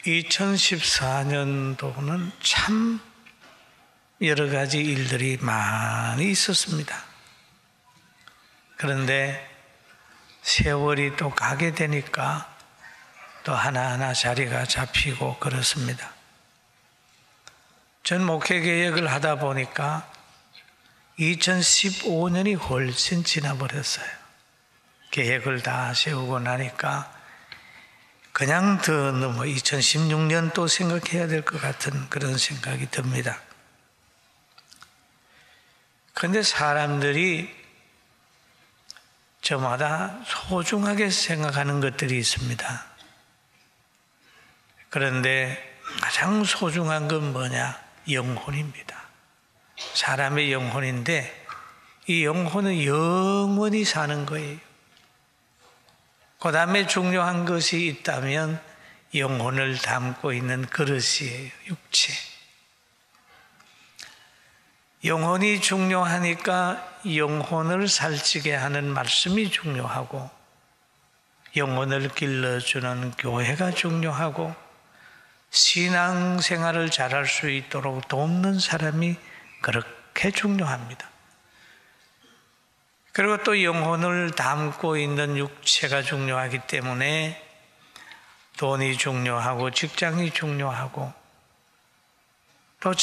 2014년도는 참 여러 가지 일들이 많이 있었습니다. 그런데 세월이 또 가게 되니까 또 하나하나 자리가 잡히고 그렇습니다. 전 목회 계획을 하다 보니까 2015년이 훨씬 지나버렸어요. 계획을 다 세우고 나니까 그냥 더 넘어 2016년 또 생각해야 될 것 같은 그런 생각이 듭니다. 그런데 사람들이 저마다 소중하게 생각하는 것들이 있습니다. 그런데 가장 소중한 건 뭐냐? 영혼입니다. 사람의 영혼인데 이 영혼은 영원히 사는 거예요. 그 다음에 중요한 것이 있다면 영혼을 담고 있는 그릇이에요. 육체. 영혼이 중요하니까 영혼을 살찌게 하는 말씀이 중요하고 영혼을 길러주는 교회가 중요하고 신앙생활을 잘할 수 있도록 돕는 사람이 그렇게 중요합니다. 그리고 또 영혼을 담고 있는 육체가 중요하기 때문에 돈이 중요하고 직장이 중요하고 또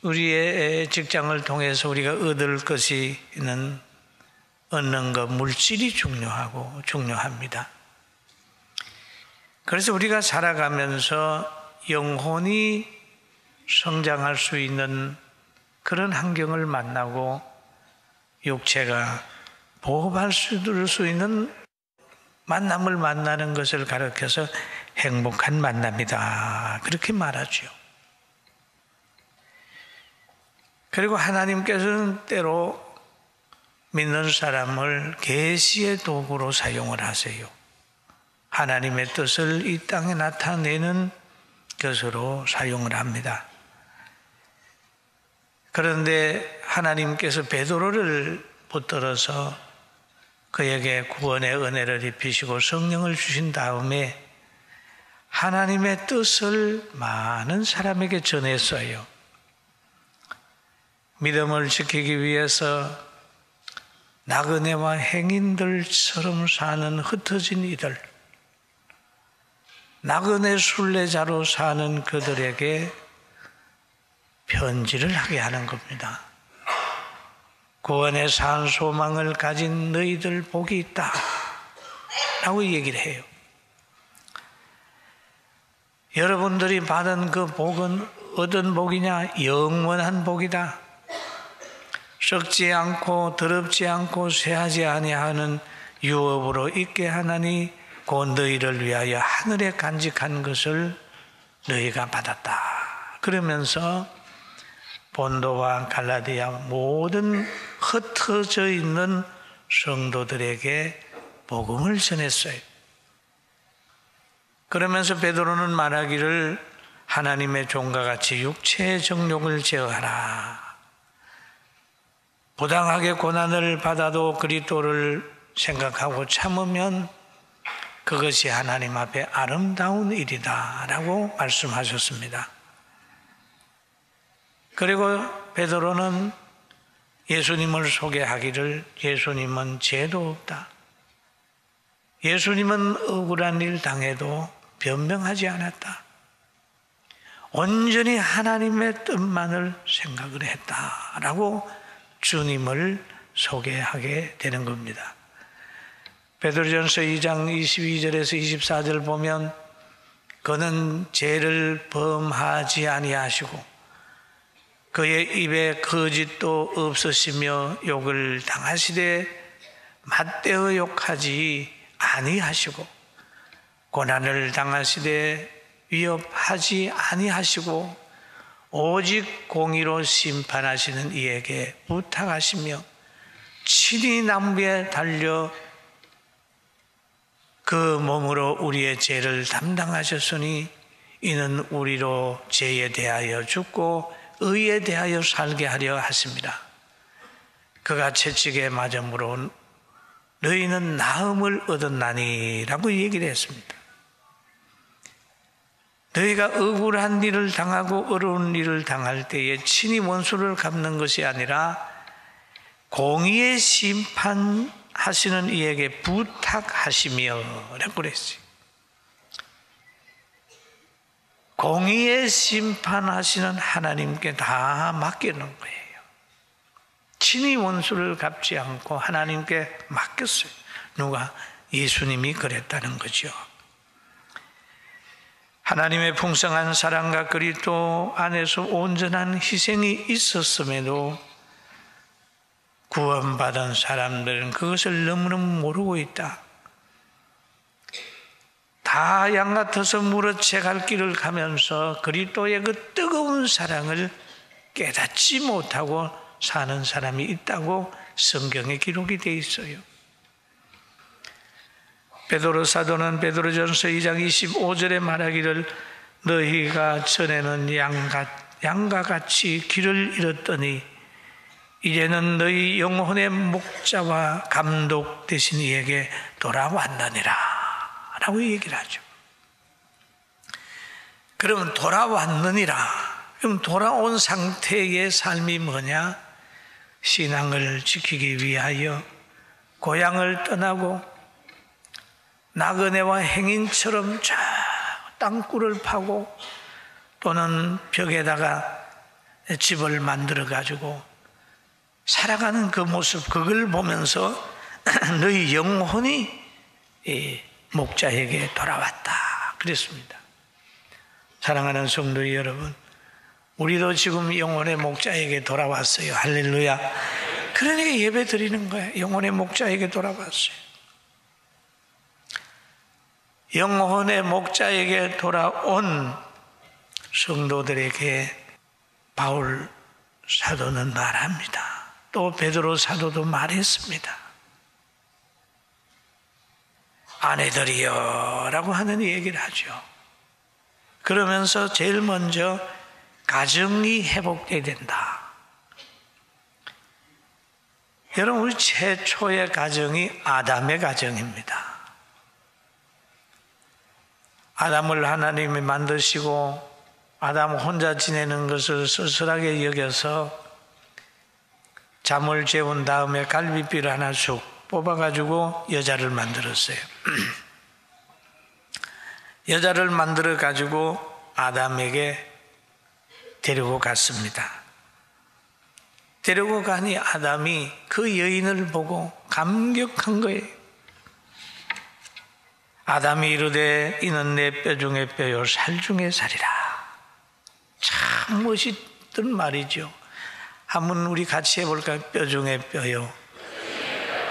우리의 직장을 통해서 우리가 얻을 것이 있는 얻는 것, 물질이 중요합니다. 그래서 우리가 살아가면서 영혼이 성장할 수 있는 그런 환경을 만나고 육체가 보호할 수 있는 만남을 만나는 것을 가르쳐서 행복한 만남이다. 그렇게 말하죠. 그리고 하나님께서는 때로 믿는 사람을 계시의 도구로 사용을 하세요. 하나님의 뜻을 이 땅에 나타내는 것으로 사용을 합니다. 그런데 하나님께서 베드로를 붙들어서 그에게 구원의 은혜를 입히시고 성령을 주신 다음에 하나님의 뜻을 많은 사람에게 전했어요. 믿음을 지키기 위해서 나그네와 행인들처럼 사는 흩어진 이들, 나그네 순례자로 사는 그들에게 편지를 하게 하는 겁니다. 구원의 산 소망을 가진 너희들 복이 있다 라고 얘기를 해요. 여러분들이 받은 그 복은 어떤 복이냐? 영원한 복이다. 썩지 않고 더럽지 않고 쇠하지 아니하는 유업으로 있게 하나니 곧 너희를 위하여 하늘에 간직한 것을 너희가 받았다. 그러면서 본도와 갈라디아 모든 흩어져 있는 성도들에게 복음을 전했어요. 그러면서 베드로는 말하기를 하나님의 종과 같이 육체의 정욕을 제어하라. 부당하게 고난을 받아도 그리스도를 생각하고 참으면 그것이 하나님 앞에 아름다운 일이다 라고 말씀하셨습니다. 그리고 베드로는 예수님을 소개하기를 예수님은 죄도 없다. 예수님은 억울한 일 당해도 변명하지 않았다. 온전히 하나님의 뜻만을 생각을 했다라고 주님을 소개하게 되는 겁니다. 베드로전서 2장 22절에서 24절 보면 그는 죄를 범하지 아니하시고 그의 입에 거짓도 없으시며 욕을 당하시되 맞대어 욕하지 아니하시고 고난을 당하시되 위협하지 아니하시고 오직 공의로 심판하시는 이에게 부탁하시며 친히 나무에 달려 그 몸으로 우리의 죄를 담당하셨으니 이는 우리로 죄에 대하여 죽고 의에 대하여 살게 하려 하십니다. 그가 채찍에 맞음으로 너희는 나음을 얻었나니 라고 얘기를 했습니다. 너희가 억울한 일을 당하고 어려운 일을 당할 때에 친히 원수를 갚는 것이 아니라 공의의 심판하시는 이에게 부탁하시며 라고 그랬어요. 공의의 심판하시는 하나님께 다 맡기는 거예요. 친히 원수를 갚지 않고 하나님께 맡겼어요. 누가? 예수님이 그랬다는 거죠. 하나님의 풍성한 사랑과 그리스도 안에서 온전한 희생이 있었음에도 구원받은 사람들은 그것을 너무너무 모르고 있다. 다 양 같아서 무릇채 갈 길을 가면서 그리스도의 그 뜨거운 사랑을 깨닫지 못하고 사는 사람이 있다고 성경에 기록이 되어 있어요. 베드로 사도는 베드로전서 2장 25절에 말하기를 너희가 전에는 양과 같이 길을 잃었더니 이제는 너희 영혼의 목자와 감독 되신 이에게 돌아왔느니라 라고 얘기를 하죠. 그러면 돌아왔느니라. 그럼 돌아온 상태의 삶이 뭐냐? 신앙을 지키기 위하여 고향을 떠나고 나그네와 행인처럼 저 땅굴을 파고 또는 벽에다가 집을 만들어 가지고 살아가는 그 모습, 그걸 보면서 너희 영혼이 목자에게 돌아왔다 그랬습니다. 사랑하는 성도 여러분, 우리도 지금 영혼의 목자에게 돌아왔어요. 할렐루야. 그러니까 예배 드리는 거예요. 영혼의 목자에게 돌아왔어요. 영혼의 목자에게 돌아온 성도들에게 바울 사도는 말합니다. 또 베드로 사도도 말했습니다. 아내들이여 라고 하는 얘기를 하죠. 그러면서 제일 먼저 가정이 회복돼야 된다. 여러분, 우리 최초의 가정이 아담의 가정입니다. 아담을 하나님이 만드시고 아담 혼자 지내는 것을 쓸쓸하게 여겨서 잠을 재운 다음에 갈비뼈를 하나 쑥 뽑아가지고 여자를 만들었어요. 여자를 만들어가지고 아담에게 데리고 갔습니다. 데리고 가니 아담이 그 여인을 보고 감격한 거예요. 아담이 이르되 이는 내 뼈 중에 뼈요 살 중에 살이라. 참 멋있던 말이죠. 한번 우리 같이 해볼까요? 뼈 중에 뼈요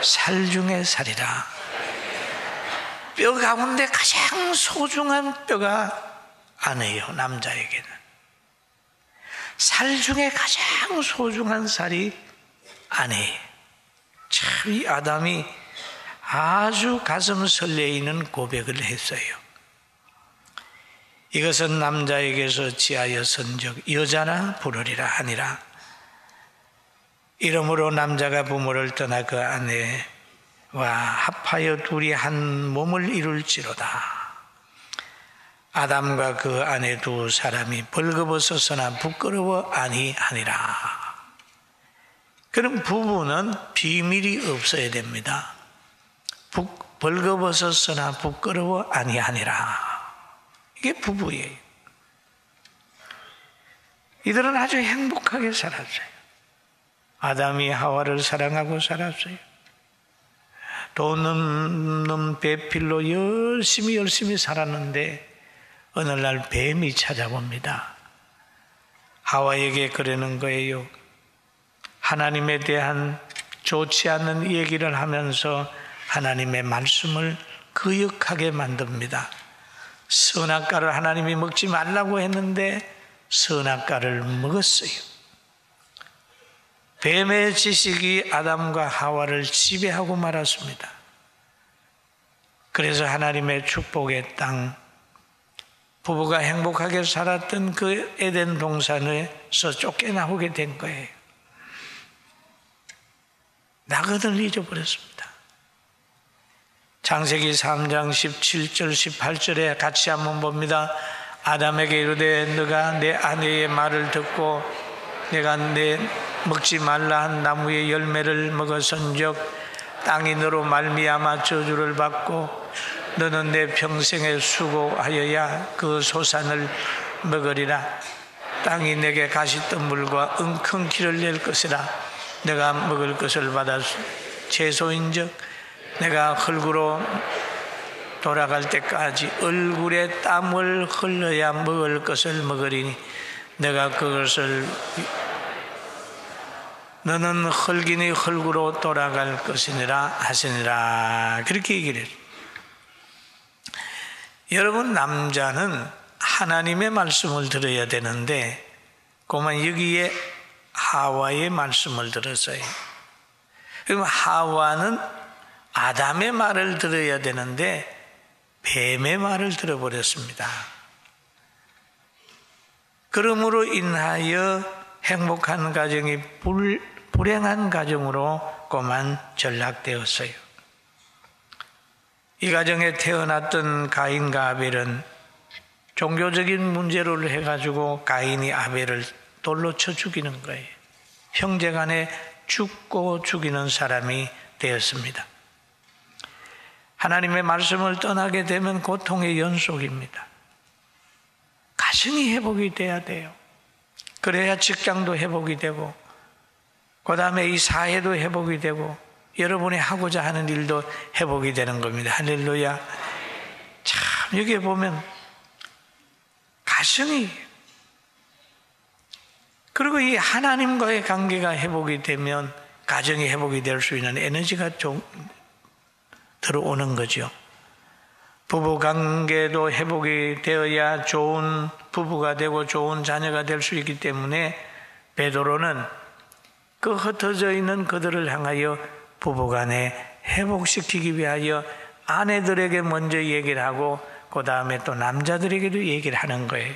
살 중에 살이라. 뼈 가운데 가장 소중한 뼈가 아내요. 남자에게는 살 중에 가장 소중한 살이 아내예요. 참 이 아담이 아주 가슴 설레이는 고백을 했어요. 이것은 남자에게서 지하여 선적 여자나 부르리라 하니라. 이러므로 남자가 부모를 떠나 그 아내와 합하여 둘이 한 몸을 이룰지로다. 아담과 그 아내 두 사람이 벌거벗었으나 부끄러워 아니하니라. 그럼 부부는 비밀이 없어야 됩니다. 벌거벗었으나 부끄러워 아니하니라. 이게 부부예요. 이들은 아주 행복하게 살았어요. 아담이 하와를 사랑하고 살았어요. 돈 없는 배필로 열심히 살았는데 어느 날 뱀이 찾아옵니다. 하와에게 그러는 거예요. 하나님에 대한 좋지 않은 얘기를 하면서 하나님의 말씀을 거역하게 만듭니다. 선악과를 하나님이 먹지 말라고 했는데 선악과를 먹었어요. 뱀의 지식이 아담과 하와를 지배하고 말았습니다. 그래서 하나님의 축복의 땅, 부부가 행복하게 살았던 그 에덴 동산에서 쫓겨나오게 된 거예요. 낙원을 잊어버렸습니다. 창세기 3장 17절 18절에 같이 한번 봅니다. 아담에게 이르되 너가 내 아내의 말을 듣고 내가 내 먹지 말라 한 나무의 열매를 먹었은즉 땅이 너로 말미암아 저주를 받고 너는 내 평생에 수고하여야 그 소산을 먹으리라. 땅이 내게 가시덤불과 웅큰 키를 낼 것이라. 내가 먹을 것을 받아 채소인즉 내가 흙으로 돌아갈 때까지 얼굴에 땀을 흘려야 먹을 것을 먹으리니 내가 그것을 너는 흙이니 흙으로 돌아갈 것이니라 하시니라. 그렇게 얘기를 해요. 여러분, 남자는 하나님의 말씀을 들어야 되는데 그만 여기에 하와의 말씀을 들었어요. 그럼 하와는 아담의 말을 들어야 되는데 뱀의 말을 들어버렸습니다. 그러므로 인하여 행복한 가정이 불행한 가정으로 그만 전락되었어요. 이 가정에 태어났던 가인과 아벨은 종교적인 문제를 해가지고 가인이 아벨을 돌로 쳐 죽이는 거예요. 형제간에 죽고 죽이는 사람이 되었습니다. 하나님의 말씀을 떠나게 되면 고통의 연속입니다. 가정이 회복이 돼야 돼요. 그래야 직장도 회복이 되고 그 다음에 이 사회도 회복이 되고 여러분이 하고자 하는 일도 회복이 되는 겁니다. 할렐루야. 참 여기에 보면 가정이, 그리고 이 하나님과의 관계가 회복이 되면 가정이 회복이 될 수 있는 에너지가 좀 들어오는 거죠. 부부관계도 회복이 되어야 좋은 부부가 되고 좋은 자녀가 될 수 있기 때문에 베드로는 그 흩어져 있는 그들을 향하여 부부간에 회복시키기 위하여 아내들에게 먼저 얘기를 하고 그 다음에 또 남자들에게도 얘기를 하는 거예요.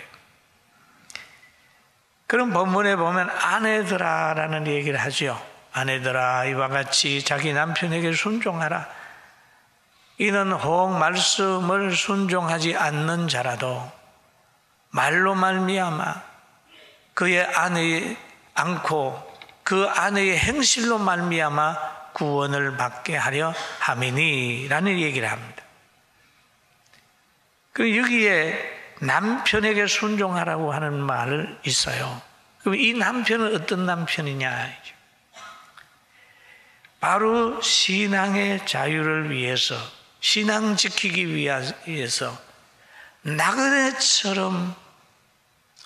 그럼 본문에 보면 아내들아 라는 얘기를 하죠. 아내들아 이와 같이 자기 남편에게 순종하라. 이는 혹 말씀을 순종하지 않는 자라도 말로 말미암아 그의 아내에 않고 그 아내의 행실로 말미암아 구원을 받게 하려 함이니 라는 얘기를 합니다. 그리고 여기에 남편에게 순종하라고 하는 말을 있어요. 그럼 이 남편은 어떤 남편이냐? 바로 신앙의 자유를 위해서, 신앙 지키기 위해서 나그네처럼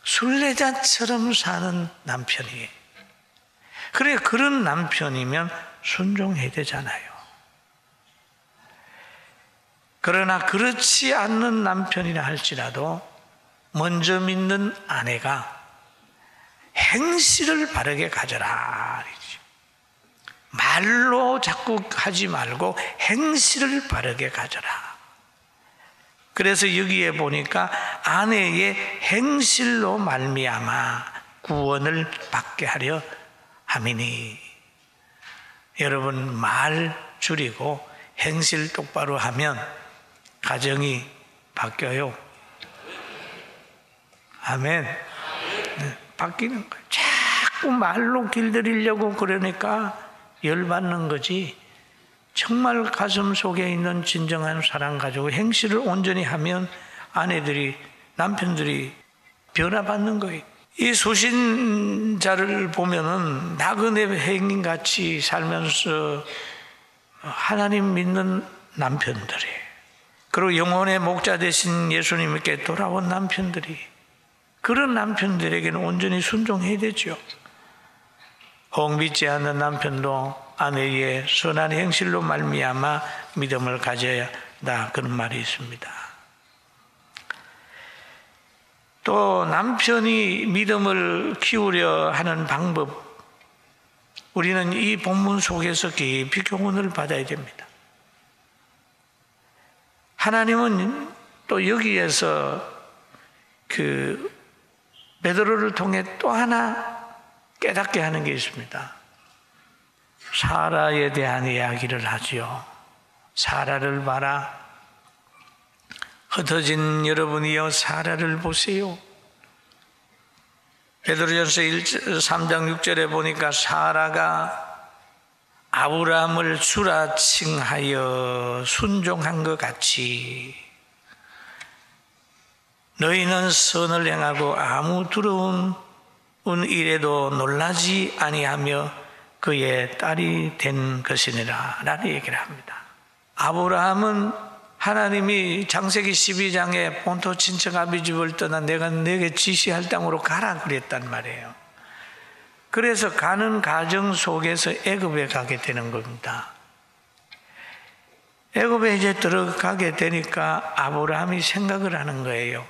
순례자처럼 사는 남편이에요. 그래, 그런 남편이면 순종해야 되잖아요. 그러나 그렇지 않는 남편이라 할지라도 먼저 믿는 아내가 행실을 바르게 가져라. 말로 자꾸 하지 말고 행실을 바르게 가져라. 그래서 여기에 보니까 아내의 행실로 말미암아 구원을 받게 하려 함이니. 여러분, 말 줄이고 행실 똑바로 하면 가정이 바뀌어요. 아멘. 네, 바뀌는 거예요. 자꾸 말로 길들이려고 그러니까 열받는 거지. 정말 가슴 속에 있는 진정한 사랑 가지고 행실을 온전히 하면 아내들이, 남편들이 변화받는 거예요. 이 소신자를 보면은 나그네 행인같이 살면서 하나님 믿는 남편들이, 그리고 영혼의 목자 되신 예수님께 돌아온 남편들이, 그런 남편들에게는 온전히 순종해야 되죠. 혹 믿지 않는 남편도 아내의 선한 행실로 말미암아 믿음을 가져야 한다, 그런 말이 있습니다. 또 남편이 믿음을 키우려 하는 방법, 우리는 이 본문 속에서 깊이 교훈을 받아야 됩니다. 하나님은 또 여기에서 베드로를 통해 또 하나 깨닫게 하는 게 있습니다. 사라에 대한 이야기를 하지요. 사라를 봐라. 흩어진 여러분이여 사라를 보세요. 베드로전서 3장 6절에 보니까 사라가 아브라함을 주라 칭하여 순종한 것 같이 너희는 선을 행하고 아무 두려운 일에도 놀라지 아니하며 그의 딸이 된 것이니라 라는 얘기를 합니다. 아브라함은 하나님이 창세기 12장에 본토 친척 아비집을 떠나 내가 내게 지시할 땅으로 가라 그랬단 말이에요. 그래서 가는 과정 속에서 애굽에 가게 되는 겁니다. 애굽에 이제 들어가게 되니까 아브라함이 생각을 하는 거예요.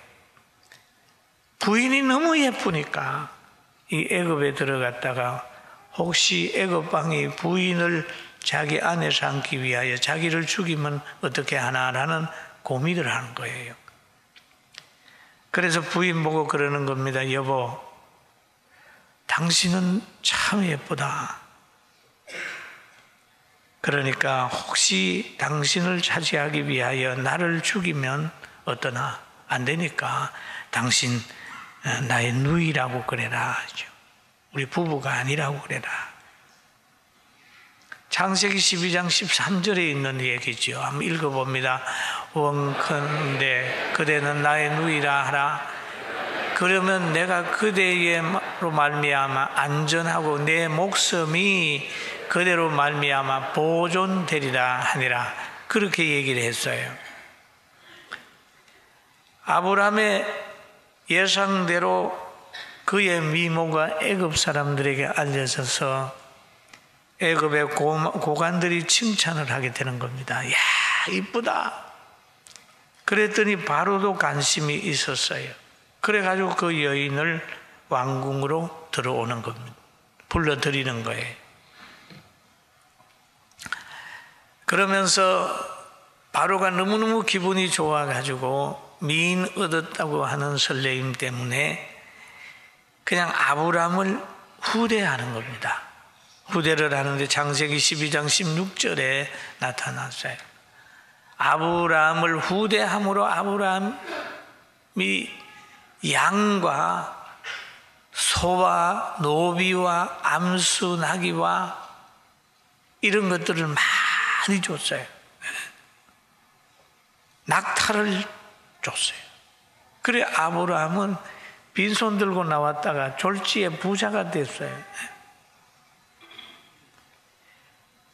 부인이 너무 예쁘니까 이 애굽에 들어갔다가 혹시 애굽 왕이 부인을 자기 안에 삼기 위하여 자기를 죽이면 어떻게 하나라는 고민을 하는 거예요. 그래서 부인 보고 그러는 겁니다. 여보, 당신은 참 예쁘다. 그러니까 혹시 당신을 차지하기 위하여 나를 죽이면 어떠나? 안 되니까 당신 나의 누이라고 그래라. 우리 부부가 아니라고 그래라. 창세기 12장 13절에 있는 얘기죠. 한번 읽어봅니다. 원컨대 그대는 나의 누이라 하라. 그러면 내가 그대로 말미암아 안전하고 내 목숨이 그대로 말미암아 보존되리라 하니라. 그렇게 얘기를 했어요. 아브라함의 예상대로 그의 미모가 애굽 사람들에게 알려져서 애굽의 고관들이 칭찬을 하게 되는 겁니다. 야, 이쁘다. 그랬더니 바로도 관심이 있었어요. 그래가지고 그 여인을 왕궁으로 들어오는 겁니다. 불러들이는 거예요. 그러면서 바로가 너무너무 기분이 좋아가지고 미인 얻었다고 하는 설레임 때문에 그냥 아브라함을 후대하는 겁니다. 후대를 하는데 창세기 12장 16절에 나타났어요. 아브라함을 후대함으로 아브라함이 양과 소와 노비와 암수 나귀와 이런 것들을 많이 줬어요. 낙타를 줬어요. 그래 아브라함은 빈손 들고 나왔다가 졸지에 부자가 됐어요.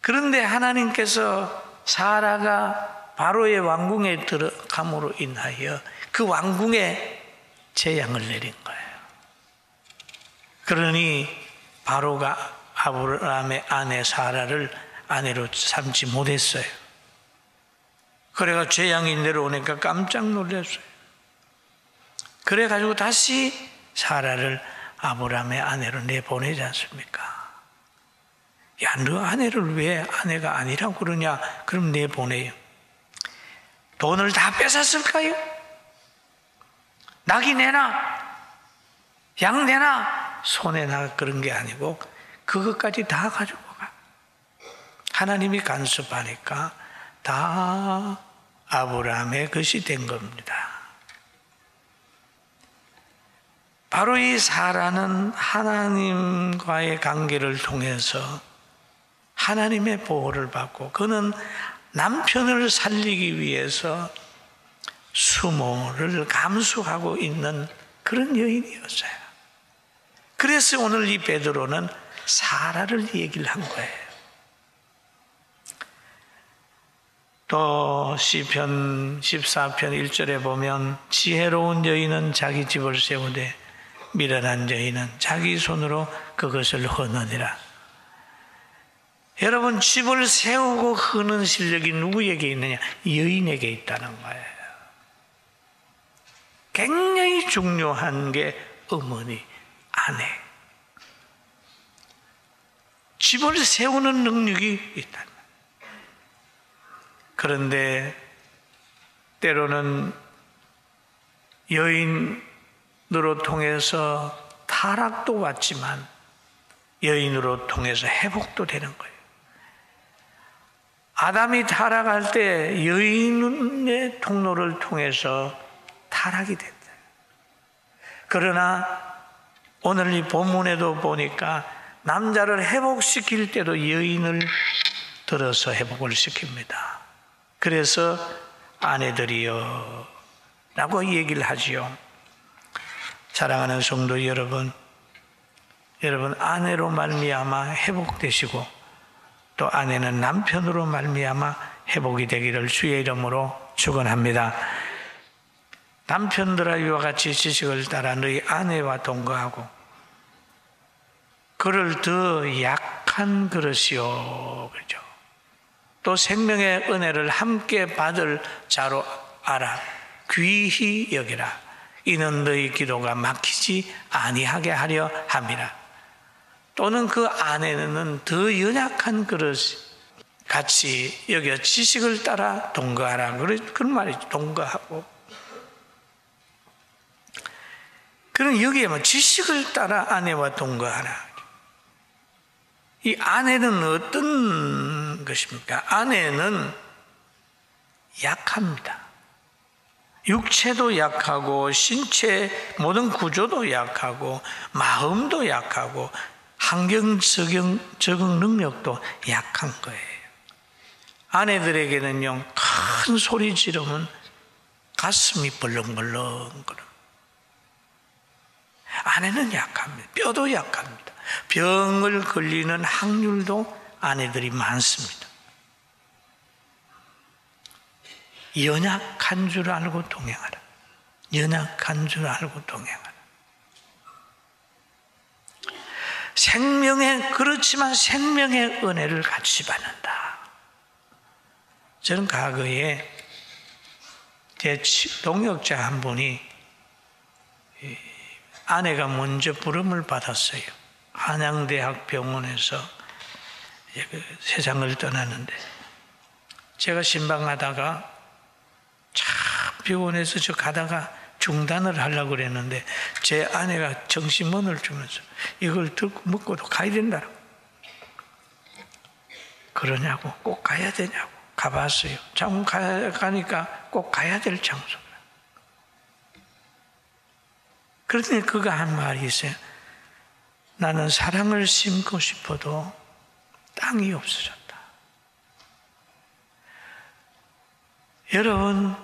그런데 하나님께서 사라가 바로의 왕궁에 들어감으로 인하여 그 왕궁에 재앙을 내린 거예요. 그러니 바로가 아브라함의 아내 사라를 아내로 삼지 못했어요. 그래가 재앙이 내려오니까 깜짝 놀랐어요. 그래가지고 다시 사라를 아브라함의 아내로 내보내지 않습니까? 야, 너 아내를 왜 아내가 아니라고 그러냐? 그럼 내보내요. 돈을 다 뺏었을까요? 낙이 내나? 양 내나? 손해나? 그런 게 아니고 그것까지 다 가지고 가. 하나님이 간섭하니까 다 아브라함의 것이 된 겁니다. 바로 이 사라는 하나님과의 관계를 통해서 하나님의 보호를 받고 그는 남편을 살리기 위해서 수모를 감수하고 있는 그런 여인이었어요. 그래서 오늘 이 베드로는 사라를 얘기를 한 거예요. 또 시편 14편 1절에 보면 지혜로운 여인은 자기 집을 세우되 미련한 여인은 자기 손으로 그것을 허느니라. 여러분, 집을 세우고 흐는 실력이 누구에게 있느냐? 여인에게 있다는 거예요. 굉장히 중요한 게 어머니, 아내. 집을 세우는 능력이 있다. 그런데 때로는 여인으로 통해서 타락도 왔지만 여인으로 통해서 회복도 되는 거예요. 아담이 타락할 때 여인의 통로를 통해서 타락이 됐다. 그러나 오늘 이 본문에도 보니까 남자를 회복시킬 때도 여인을 들어서 회복을 시킵니다. 그래서 아내들이여 라고 얘기를 하지요. 사랑하는 성도 여러분, 아내로 말미암아 회복되시고 또 아내는 남편으로 말미암아 회복이 되기를 주의 이름으로 축원합니다. 남편들아 이와 같이 지식을 따라 너희 아내와 동거하고 그를 더 약한 그릇이요, 그렇죠? 또 생명의 은혜를 함께 받을 자로 알아 귀히 여기라. 이는 너희 기도가 막히지 아니하게 하려 함이라. 또는 그 아내는 더 연약한 그릇 같이 여겨 지식을 따라 동거하라. 그런 말이죠. 동거하고. 그럼 여기에 뭐 지식을 따라 아내와 동거하라. 이 아내는 어떤 것입니까? 아내는 약합니다. 육체도 약하고 신체 모든 구조도 약하고 마음도 약하고 환경 적응 능력도 약한 거예요. 아내들에게는요, 큰 소리 지르면 가슴이 벌렁벌렁거려. 아내는 약합니다. 뼈도 약합니다. 병을 걸리는 확률도 아내들이 많습니다. 연약한 줄 알고 동행하라. 연약한 줄 알고 동행하라. 그렇지만 생명의 은혜를 같이 받는다. 저는 과거에 제 동역자 한 분이 아내가 먼저 부름을 받았어요. 한양대학 병원에서 세상을 떠났는데 제가 신방하다가 참 병원에서 저 가다가 중단을 하려고 그랬는데 제 아내가 정신문을 주면서 이걸 들고 먹고도 가야 된다고. 그러냐고, 꼭 가야 되냐고. 가봤어요. 장군 가니까 꼭 가야 될 장소라. 그런데 그가 한 말이 있어요. 나는 사랑을 심고 싶어도 땅이 없어졌다. 여러분,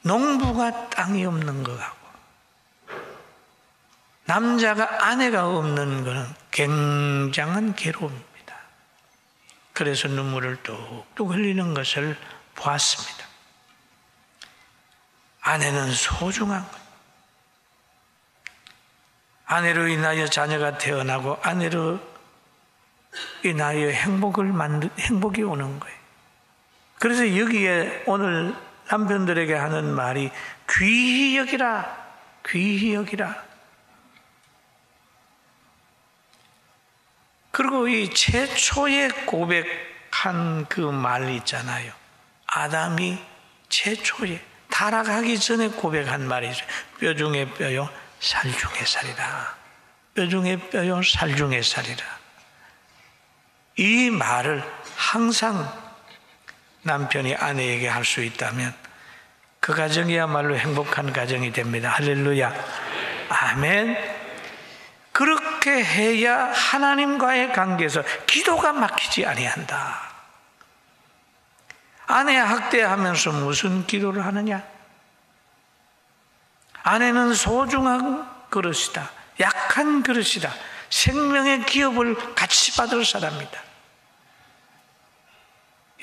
농부가 땅이 없는 것 같고 남자가 아내가 없는 것은 굉장한 괴로움입니다. 그래서 눈물을 뚝뚝 흘리는 것을 보았습니다. 아내는 소중한 것. 아내로 인하여 자녀가 태어나고 아내로 인하여 행복이 오는 거예요. 그래서 여기에 오늘 남편들에게 하는 말이 귀히 여기라, 귀히 여기라. 그리고 이 최초의 고백한 그 말 있잖아요. 아담이 최초에 타락하기 전에 고백한 말이 있어요. 뼈 중에 뼈요, 살 중에 살이라. 뼈 중에 뼈요, 살 중에 살이라. 이 말을 항상 남편이 아내에게 할 수 있다면 그 가정이야말로 행복한 가정이 됩니다. 할렐루야. 아멘. 그렇게 해야 하나님과의 관계에서 기도가 막히지 아니한다. 아내 학대하면서 무슨 기도를 하느냐? 아내는 소중한 그릇이다. 약한 그릇이다. 생명의 기업을 같이 받을 사람이다.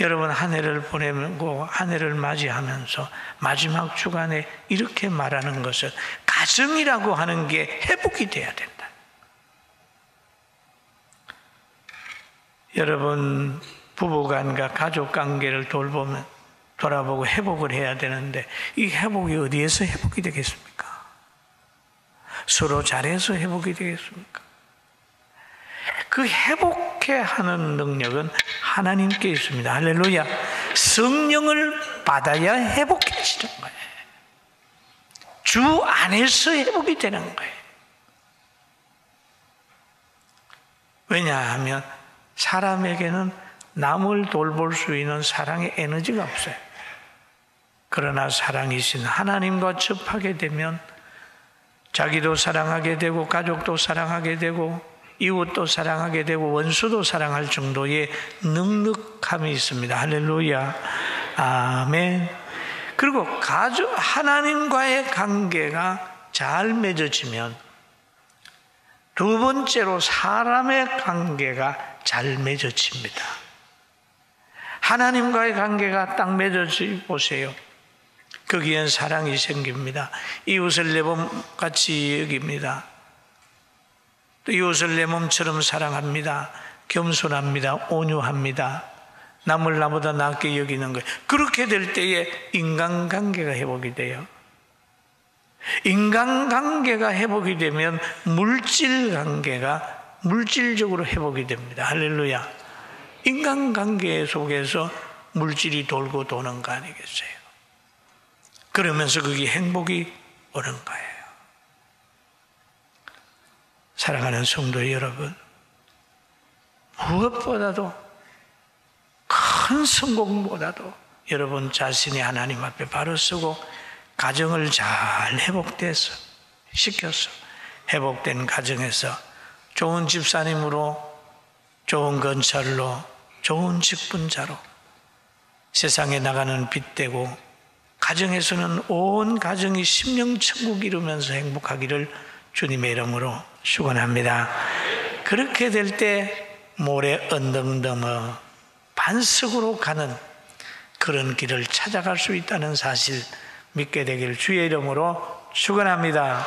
여러분, 한 해를 보내고 한 해를 맞이하면서 마지막 주간에 이렇게 말하는 것은 가정이라고 하는 게 회복이 돼야 된다. 여러분, 부부간과 가족관계를 돌아보고 회복을 해야 되는데 이 회복이 어디에서 회복이 되겠습니까? 서로 잘해서 회복이 되겠습니까? 그 회복해 하는 능력은 하나님께 있습니다. 할렐루야. 성령을 받아야 회복해지는 거예요. 주 안에서 회복이 되는 거예요. 왜냐하면 사람에게는 남을 돌볼 수 있는 사랑의 에너지가 없어요. 그러나 사랑이신 하나님과 접하게 되면 자기도 사랑하게 되고 가족도 사랑하게 되고 이웃도 사랑하게 되고 원수도 사랑할 정도의 넉넉함이 있습니다. 할렐루야. 아멘. 그리고 하나님과의 관계가 잘 맺어지면 두 번째로 사람의 관계가 잘 맺어집니다. 하나님과의 관계가 딱 맺어지 보세요. 거기엔 사랑이 생깁니다. 이웃을 내 몸같이 여깁니다. 또 이웃을 내 몸처럼 사랑합니다. 겸손합니다. 온유합니다. 남을 나보다 낫게 여기는 거예요. 그렇게 될 때에 인간관계가 회복이 돼요. 인간관계가 회복이 되면 물질관계가 물질적으로 회복이 됩니다. 할렐루야. 인간관계 속에서 물질이 돌고 도는 거 아니겠어요? 그러면서 그게 행복이 오는 거예요. 사랑하는 성도 여러분, 무엇보다도 큰 성공보다도 여러분 자신이 하나님 앞에 바로 서고 가정을 잘 시켜서 회복된 가정에서 좋은 집사님으로, 좋은 건설로, 좋은 직분자로 세상에 나가는 빛 되고 가정에서는 온 가정이 심령천국 이루면서 행복하기를 주님의 이름으로 축원합니다. 그렇게 될 때 모래 언덕 넘어 반석으로 가는 그런 길을 찾아갈 수 있다는 사실 믿게 되길 주의 이름으로 축원합니다.